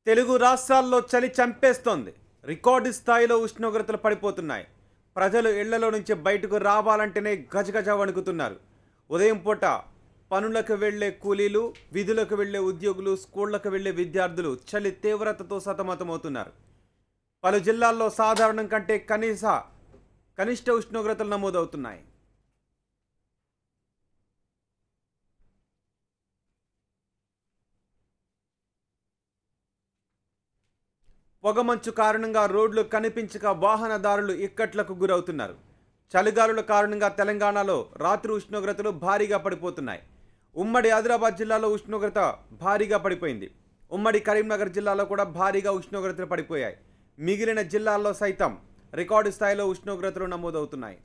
తెలుగు రాష్ట్రాల్లో చలి చంపేస్తోంది. రికార్డు స్థాయిలో ఉష్ణోగ్రతలు పడిపోతున్నాయి. ప్రజలు ఇళ్లలో నుంచి బయటకు రావాలంటేనే గజగజ వణుకుతున్నారు. ఉదయం పూట పనులకు వెళ్లే కూలీలు, విధులకు వెళ్లే ఉద్యోగులు, స్కూళ్లకు వెళ్లే విద్యార్థులు చలి తీవ్రతతో సతమతమవుతున్నారు. పలు జిల్లాల్లో సాధారణం కంటే కనిష్ట ఉష్ణోగ్రతలు నమోదవుతున్నాయి. పొగమంచు కారణంగా రోడ్లు కనిపించక వాహనదారులు ఇక్కట్లకు గురవుతున్నారు. చలిగాలుల కారణంగా తెలంగాణలో రాత్రి ఉష్ణోగ్రతలు భారీగా పడిపోతున్నాయి. ఉమ్మడి ఆదిలాబాద్ జిల్లాలో ఉష్ణోగ్రత భారీగా పడిపోయింది. ఉమ్మడి కరీంనగర్ జిల్లాలో కూడా భారీగా ఉష్ణోగ్రతలు పడిపోయాయి. మిగిలిన జిల్లాల్లో సైతం రికార్డు స్థాయిలో ఉష్ణోగ్రతలు నమోదవుతున్నాయి.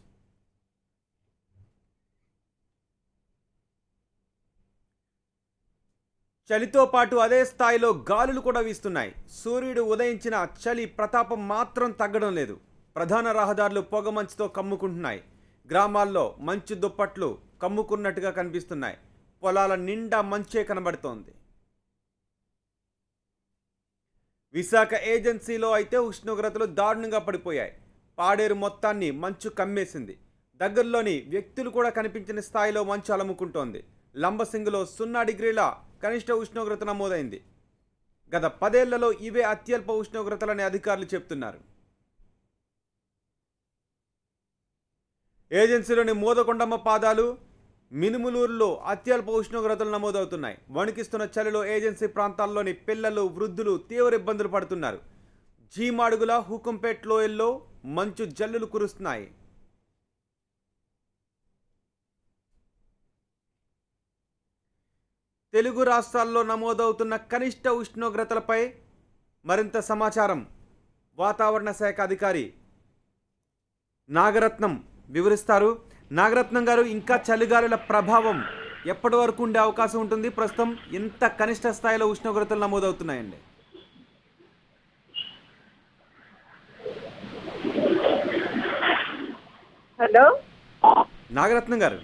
చలితో పాటు అదే స్థాయిలో గాలులు కూడా వీస్తున్నాయి. సూర్యుడు ఉదయించిన చలి ప్రతాపం మాత్రం తగ్గడం లేదు. ప్రధాన రహదారులు పొగమంచుతో కమ్ముకుంటున్నాయి. గ్రామాల్లో మంచు దుప్పట్లు కమ్ముకున్నట్టుగా కనిపిస్తున్నాయి. పొలాల నిండా మంచే కనబడుతోంది. విశాఖ ఏజెన్సీలో అయితే ఉష్ణోగ్రతలు దారుణంగా పడిపోయాయి. పాడేరు మొత్తాన్ని మంచు కమ్మేసింది. దగ్గరలోని వ్యక్తులు కూడా కనిపించిన స్థాయిలో మంచు అలముకుంటోంది. లంబసింగిలో 0 డిగ్రీల కనిష్ట ఉష్ణోగ్రత నమోదైంది. గత 10 ఏళ్లలో ఇవే అత్యల్ప ఉష్ణోగ్రతలని అధికారులు చెప్తున్నారు. ఏజెన్సీలోని మోదకొండమ్మ పాదాలు, మినుములూరులో అత్యల్ప ఉష్ణోగ్రతలు నమోదవుతున్నాయి. వణికిస్తున్న చలిలో ఏజెన్సీ ప్రాంతాల్లోని పిల్లలు, వృద్ధులు తీవ్ర ఇబ్బందులు పడుతున్నారు. జీమాడుగుల, హుకుంపేట్ లోయల్లో మంచు జల్లులు కురుస్తున్నాయి. తెలుగు రాష్ట్రాల్లో నమోదవుతున్న కనిష్ట ఉష్ణోగ్రతలపై మరింత సమాచారం వాతావరణ శాఖ అధికారి నాగరత్నం వివరిస్తారు. నాగరత్నం గారు, ఇంకా చలిగాలుల ప్రభావం ఎప్పటి వరకు ఉండే అవకాశం ఉంటుంది? ప్రస్తుతం ఎంత కనిష్ట స్థాయిలో ఉష్ణోగ్రతలు నమోదవుతున్నాయండి? హలో నాగరత్నం గారు,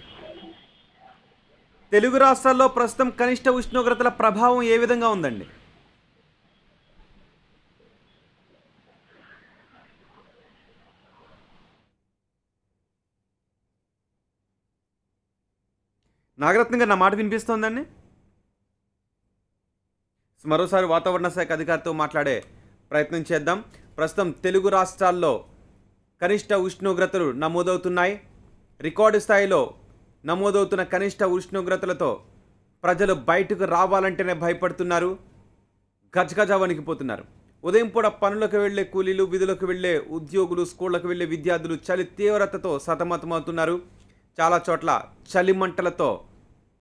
తెలుగు రాష్ట్రాల్లో ప్రస్తుతం కనిష్ట ఉష్ణోగ్రతల ప్రభావం ఏ విధంగా ఉందండి? నాగరత్నం గారు, నా మాట వినిపిస్తోందండి? మరోసారి వాతావరణ శాఖ అధికారితో మాట్లాడే ప్రయత్నం చేద్దాం. ప్రస్తుతం తెలుగు రాష్ట్రాల్లో కనిష్ట ఉష్ణోగ్రతలు నమోదవుతున్నాయి. రికార్డు స్థాయిలో నమోదవుతున్న కనిష్ట ఉష్ణోగ్రతలతో ప్రజలు బయటకు రావాలంటేనే భయపడుతున్నారు. గజగజ వణికిపోతున్నారు. ఉదయం పూట పనులకు వెళ్లే కూలీలు, విధులకు వెళ్లే ఉద్యోగులు, స్కూళ్లకు వెళ్లే విద్యార్థులు చలి తీవ్రతతో సతమతమవుతున్నారు. చాలా చోట్ల చలిమంటలతో